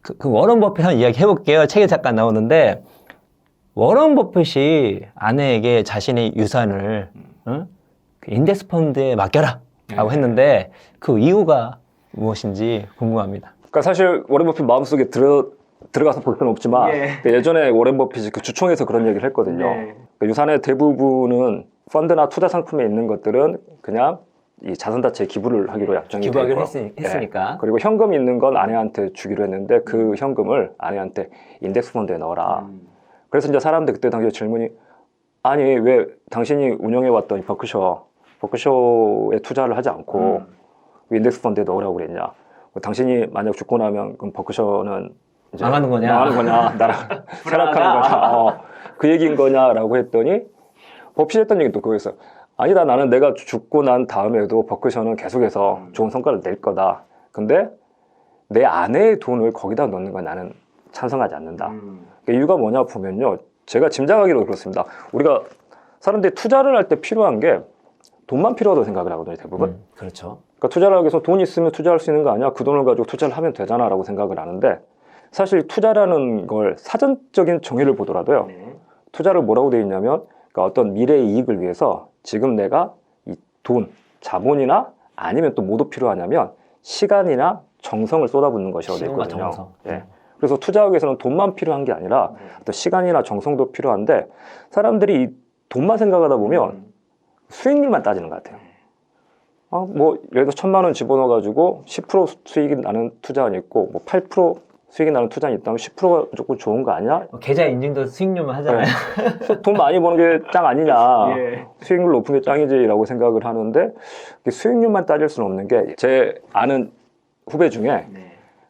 그 워런 버핏 한번 이야기 해볼게요. 책에 잠깐 나오는데 워런 버핏이 아내에게 자신의 유산을 응? 그 인덱스 펀드에 맡겨라 라고 했는데 그 이유가 무엇인지 궁금합니다. 그러니까 사실 워렌 버핏 마음속에 들어가서 볼 필요는 없지만 예전에 워렌 버핏이 그 주총에서 그런 얘기를 했거든요. 그러니까 유산의 대부분은 펀드나 투자 상품에 있는 것들은 그냥 이 자산자체에 기부를 하기로 약정이 기부하기로 되고 했으니까. 그리고 현금이 있는 건 아내한테 주기로 했는데 그 현금을 아내한테 인덱스 펀드에 넣어라. 그래서 이제 사람들 그때 당시에 질문이 아니 왜 당신이 운영해왔던 이 버크셔에 투자를 하지 않고 왜 인덱스 펀드에 넣으라고 그랬냐. 당신이 만약 죽고 나면 그럼 버크셔는 이제 망하는 거냐? 나랑 세락하는 거냐? 그 얘기인 거냐라고 했더니 버핏이 했던 얘기 또 그거였어. 아니다, 나는 내가 죽고 난 다음에도 버크셔는 계속해서 좋은 성과를 낼 거다. 근데 내 아내의 돈을 거기다 넣는 건 나는 찬성하지 않는다. 그 이유가 뭐냐 보면요, 제가 짐작하기로 그렇습니다. 우리가 사람들이 투자를 할 때 필요한 게 돈만 필요하다고 생각을 하거든요, 대부분. 그렇죠. 그러니까 투자를 하기 위해서 돈 있으면 투자할 수 있는 거 아니야? 그 돈을 가지고 투자를 하면 되잖아 라고 생각을 하는데 사실 투자라는 걸 사전적인 정의를 보더라도요. 투자를 뭐라고 되어 있냐면 그러니까 어떤 미래의 이익을 위해서 지금 내가 이 돈, 자본이나 아니면 또 뭐도 필요하냐면 시간이나 정성을 쏟아붓는 것이라고 되어 있거든요. 정성. 예. 그래서 투자하기 위해서는 돈만 필요한 게 아니라 또 시간이나 정성도 필요한데 사람들이 이 돈만 생각하다 보면 수익률만 따지는 것 같아요. 뭐 예를 들어 1,000만 원 집어넣어가지고 10% 수익이 나는 투자는 있고 뭐 8% 수익이 나는 투자는 있다면 10%가 무조건 좋은 거 아니야? 계좌 인증도 수익률만 하잖아요. 돈 많이 버는 게 짱 아니냐. 수익률 높은 게 짱이지라고 생각을 하는데 수익률만 따질 수는 없는 게 제 아는 후배 중에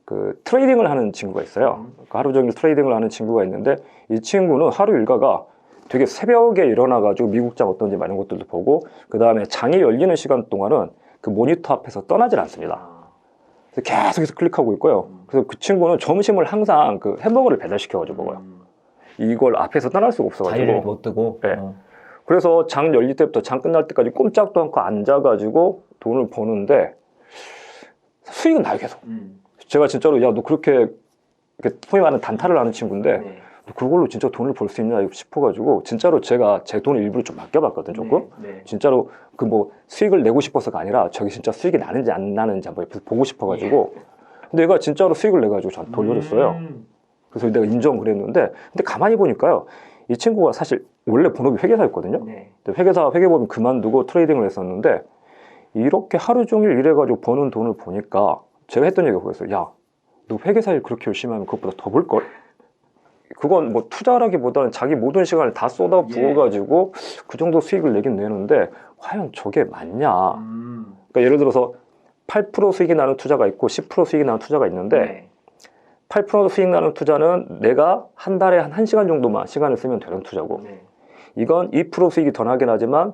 그 트레이딩을 하는 친구가 있어요. 그러니까 하루 종일 트레이딩을 하는 친구가 있는데 이 친구는 하루 일과가 되게 새벽에 일어나가지고 미국장 어떤지 이런 것들도 보고 그 다음에 장이 열리는 시간 동안은 그 모니터 앞에서 떠나질 않습니다. 그래서 계속해서 클릭하고 있고요. 그래서 그 친구는 점심을 항상 그 햄버거를 배달시켜가지고 먹어요. 이걸 앞에서 떠날 수가 없어가지고. 자리를 못 두고. 네. 그래서 장 열릴 때부터 장 끝날 때까지 꼼짝도 않고 앉아가지고 돈을 버는데 수익은 나요 계속. 제가 진짜로 야 너 그렇게 소위 말하는 단타를 하는 친구인데 너 그걸로 진짜 돈을 벌 수 있냐 싶어가지고 진짜로 제가 제 돈을 일부러 좀 맡겨봤거든 조금. 진짜로 그 뭐 수익을 내고 싶어서가 아니라 저기 진짜 수익이 나는지 안 나는지 한번 보고 싶어가지고. 근데 얘가 진짜로 수익을 내가지고 저한테 돌려줬어요. 그래서 내가 인정을 했는데 근데 가만히 보니까요 이 친구가 사실 원래 본업이 회계사였거든요. 근데 회계사 회계법인 그만두고 트레이딩을 했었는데 이렇게 하루 종일 일해가지고 버는 돈을 보니까 제가 했던 얘기가 그거였어요. 야, 너 회계사 일 그렇게 열심히 하면 그것보다 더 벌걸? 그건 뭐 투자라기보다는 자기 모든 시간을 다 쏟아 부어가지고 그 정도 수익을 내긴 내는데 과연 저게 맞냐? 그러니까 예를 들어서 8% 수익이 나는 투자가 있고 10% 수익이 나는 투자가 있는데 8% 수익 나는 투자는 내가 한 달에 한 1시간 정도만 시간을 쓰면 되는 투자고 이건 2% 수익이 더 나긴 하지만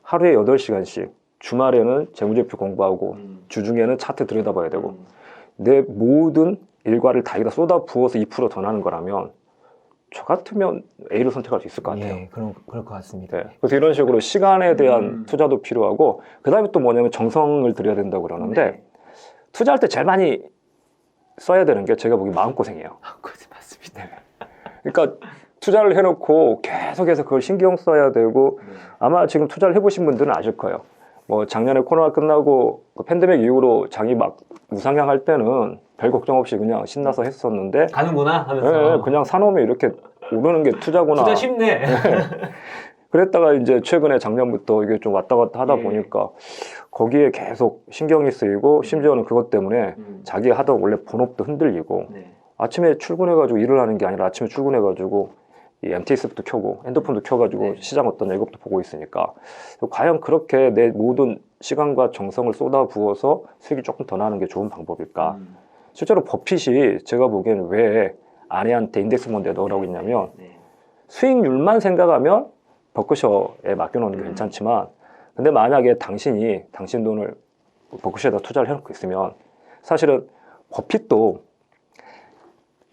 하루에 8시간씩 주말에는 재무제표 공부하고 주중에는 차트 들여다봐야 되고 내 모든 일과를 다 여기다 쏟아 부어서 2% 더 나는 거라면 저 같으면 A를 선택할 수 있을 것 같아요. 예, 그럴 것 같습니다. 네. 그래서 이런 식으로 시간에 대한 투자도 필요하고 그 다음에 또 뭐냐면 정성을 들여야 된다고 그러는데 투자할 때 제일 많이 써야 되는 게 제가 보기 마음고생이에요. 맞습니다. 그러니까 투자를 해놓고 계속해서 그걸 신경 써야 되고 아마 지금 투자를 해보신 분들은 아실 거예요. 뭐 작년에 코로나 끝나고 그 팬데믹 이후로 장이 막 우상향할 때는 별 걱정 없이 그냥 신나서 했었는데 가는구나 하면서 그냥 사놓으면 이렇게 오르는 게 투자구나. 투자 쉽네. 그랬다가 이제 최근에 작년부터 이게 좀 왔다 갔다 하다 보니까 거기에 계속 신경이 쓰이고 심지어는 그것 때문에 자기 하던 원래 본업도 흔들리고 아침에 출근해가지고 일을 하는 게 아니라 아침에 출근해가지고 이 MTS부터 켜고 핸드폰도 켜가지고 시장 어떤 일것도 보고 있으니까 과연 그렇게 내 모든 시간과 정성을 쏟아 부어서 수익이 조금 더 나는 게 좋은 방법일까? 실제로 버핏이 제가 보기에는 왜 아내한테 인덱스 펀드에 넣으라고 했냐면 수익률만 생각하면 버크셔에 맡겨놓는 게 괜찮지만 근데 만약에 당신 돈을 버크셔에다 투자를 해놓고 있으면 사실은 버핏도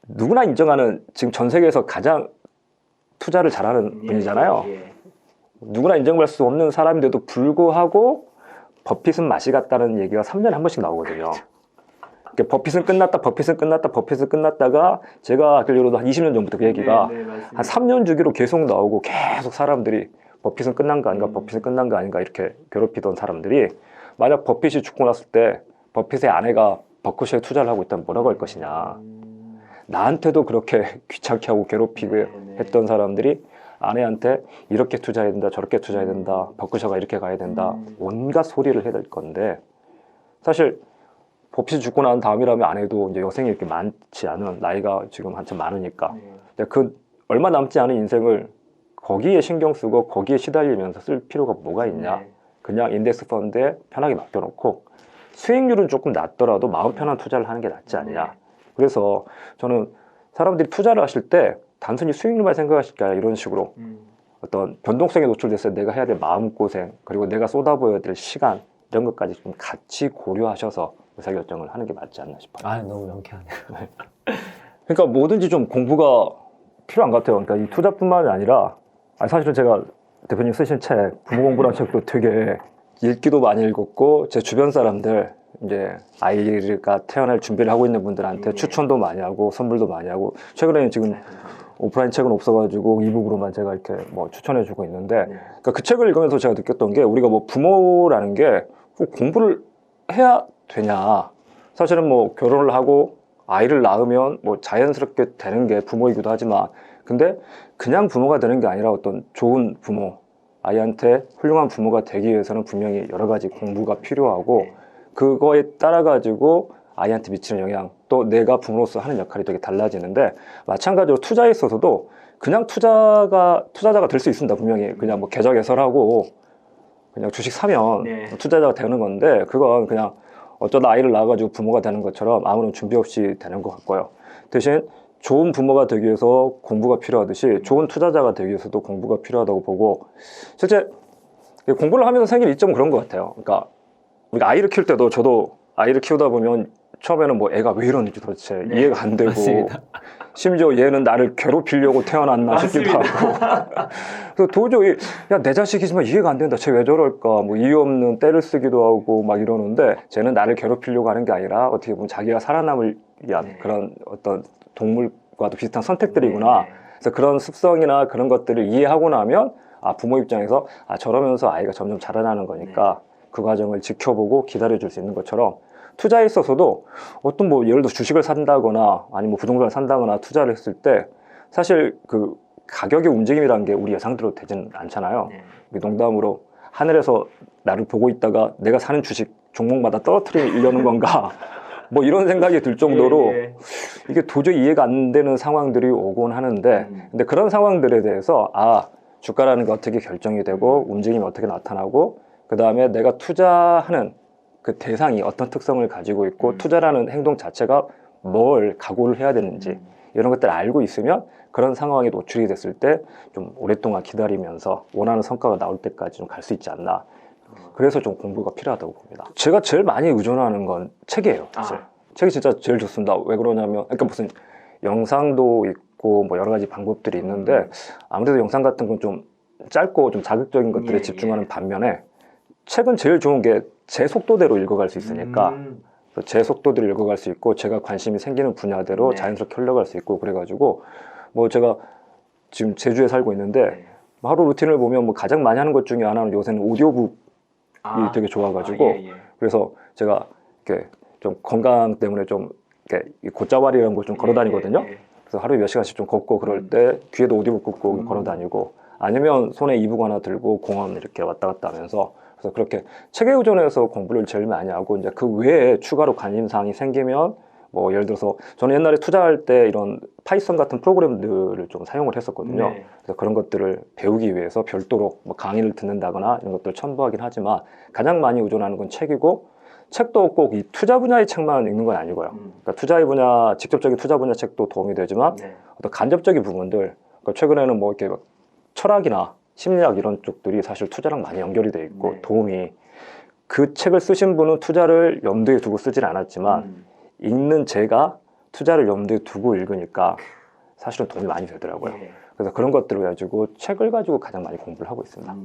누구나 인정하는 지금 전 세계에서 가장 투자를 잘하는 분이잖아요. 누구나 인정받을 수 없는 사람인데도 불구하고 버핏은 맛이 같다는 얘기가 3년에 한 번씩 나오거든요. 버핏은 끝났다, 버핏은 끝났다, 버핏은 끝났다가 제가 알기로도 한 20년 전부터 그 얘기가 한 3년 주기로 계속 나오고 계속 사람들이 버핏은 끝난 거 아닌가, 버핏은 끝난 거 아닌가 이렇게 괴롭히던 사람들이 만약 버핏이 죽고 났을 때 버핏의 아내가 버크셔에 투자를 하고 있다면 뭐라고 할 것이냐. 나한테도 그렇게 귀찮게 하고 괴롭히고 했던 사람들이 아내한테 이렇게 투자해야 된다, 저렇게 투자해야 된다, 버크셔가 이렇게 가야 된다, 온갖 소리를 해야 될 건데 사실 버핏이 죽고 난 다음이라면 아내도 이제 여생이 이렇게 많지 않은 나이가 지금 한참 많으니까 그 얼마 남지 않은 인생을 거기에 신경 쓰고 거기에 시달리면서 쓸 필요가 뭐가 있냐. 그냥 인덱스 펀드에 편하게 맡겨놓고 수익률은 조금 낮더라도 마음 편한 투자를 하는 게 낫지 않냐. 그래서 저는 사람들이 투자를 하실 때 단순히 수익률만 생각하실 게 아니라 이런 식으로 어떤 변동성에 노출됐을 때 내가 해야 될 마음고생 그리고 내가 쏟아부어야 될 시간 이런 것까지 좀 같이 고려하셔서 의사결정을 하는 게 맞지 않나 싶어요. 아, 너무 명쾌하네요. 그러니까 뭐든지 좀 공부가 필요한 것 같아요. 그러니까 이 투자뿐만이 아니라 사실은 제가 대표님 쓰신 책 부모 공부라는 책도 되게 읽기도 많이 읽었고 제 주변 사람들 이제 아이가 태어날 준비를 하고 있는 분들한테 추천도 많이 하고 선물도 많이 하고 최근에 지금 오프라인 책은 없어가지고 이북으로만 제가 이렇게 뭐 추천해주고 있는데 그러니까 그 책을 읽으면서 제가 느꼈던 게 우리가 뭐 부모라는 게 꼭 공부를 해야 되냐. 사실은 뭐 결혼을 하고 아이를 낳으면 뭐 자연스럽게 되는 게 부모이기도 하지만 근데 그냥 부모가 되는 게 아니라 어떤 좋은 부모 아이한테 훌륭한 부모가 되기 위해서는 분명히 여러 가지 공부가 필요하고 그거에 따라 가지고 아이한테 미치는 영향 또 내가 부모로서 하는 역할이 되게 달라지는데 마찬가지로 투자에 있어서도 그냥 투자자가 될 수 있습니다. 분명히 그냥 뭐 계좌 개설하고 그냥 주식 사면 투자자가 되는 건데 그건 그냥 어쩌다 아이를 낳아가지고 부모가 되는 것처럼 아무런 준비 없이 되는 것 같고요. 대신 좋은 부모가 되기 위해서 공부가 필요하듯이 좋은 투자자가 되기 위해서도 공부가 필요하다고 보고 실제 공부를 하면서 생긴 이점은 그런 것 같아요. 그러니까 우리가 아이를 키울 때도 저도 아이를 키우다 보면 처음에는 뭐 애가 왜 이러는지 도대체 이해가 안 되고 맞습니다. 심지어 얘는 나를 괴롭히려고 태어났나 싶기도 하고 그래서 도저히 야 내 자식이지만 이해가 안 된다 쟤 왜 저럴까 뭐 이유 없는 때를 쓰기도 하고 막 이러는데 쟤는 나를 괴롭히려고 하는 게 아니라 어떻게 보면 자기가 살아남을 위한 그런 어떤 동물과도 비슷한 선택들이구나 그래서 그런 습성이나 그런 것들을 이해하고 나면 아 부모 입장에서 아 저러면서 아이가 점점 자라나는 거니까 그 과정을 지켜보고 기다려줄 수 있는 것처럼 투자에 있어서도 어떤 뭐 예를 들어 주식을 산다거나 아니면 뭐 부동산을 산다거나 투자를 했을 때 사실 그 가격의 움직임이라는 게 우리 예상대로 되지는 않잖아요. 농담으로 하늘에서 나를 보고 있다가 내가 사는 주식 종목마다 떨어뜨리려는 건가 뭐 이런 생각이 들 정도로 이게 도저히 이해가 안 되는 상황들이 오곤 하는데 근데 그런 상황들에 대해서 아 주가라는 게 어떻게 결정이 되고 움직임이 어떻게 나타나고 그 다음에 내가 투자하는 그 대상이 어떤 특성을 가지고 있고 투자라는 행동 자체가 뭘 각오를 해야 되는지 이런 것들을 알고 있으면 그런 상황에 노출이 됐을 때 좀 오랫동안 기다리면서 원하는 성과가 나올 때까지 좀 갈 수 있지 않나 그래서 좀 공부가 필요하다고 봅니다. 제가 제일 많이 의존하는 건 책이에요. 사실. 책이 진짜 제일 좋습니다. 왜 그러냐면 그러니까 무슨 영상도 있고 뭐 여러 가지 방법들이 있는데 아무래도 영상 같은 건 좀 짧고 좀 자극적인 것들에 집중하는 반면에 책은 제일 좋은 게 제 속도대로 읽어갈 수 있으니까 제 속도대로 읽어갈 수 있고 제가 관심이 생기는 분야대로 자연스럽게 흘러갈 수 있고 그래가지고 뭐 제가 지금 제주에 살고 있는데 하루 루틴을 보면 뭐 가장 많이 하는 것 중에 하나는 요새는 오디오북이 되게 좋아가지고 그래서 제가 이렇게 좀 건강 때문에 좀 이렇게 곶자왈이라는 걸 좀 걸어 다니거든요. 그래서 하루에 몇 시간씩 좀 걷고 그럴 때 귀에도 오디오북 꽂고 걸어 다니고 아니면 손에 이북 하나 들고 공원 이렇게 왔다 갔다 하면서 그래서 그렇게 책에 의존해서 공부를 제일 많이 하고 이제 그 외에 추가로 관심사항이 생기면 뭐 예를 들어서 저는 옛날에 투자할 때 이런 파이썬 같은 프로그램들을 좀 사용을 했었거든요. 그래서 그런 것들을 배우기 위해서 별도로 뭐 강의를 듣는다거나 이런 것들을 첨부하긴 하지만 가장 많이 의존하는 건 책이고 책도 꼭 이 투자 분야의 책만 읽는 건 아니고요. 그러니까 투자의 분야, 직접적인 투자 분야 책도 도움이 되지만 어떤 간접적인 부분들 그러니까 최근에는 뭐 이렇게 철학이나 심리학 이런 쪽들이 사실 투자랑 많이 연결이 돼 있고 도움이 그 책을 쓰신 분은 투자를 염두에 두고 쓰진 않았지만 읽는 제가 투자를 염두에 두고 읽으니까 사실은 도움이 많이 되더라고요. 그래서 그런 것들을 가지고 책을 가지고 가장 많이 공부를 하고 있습니다.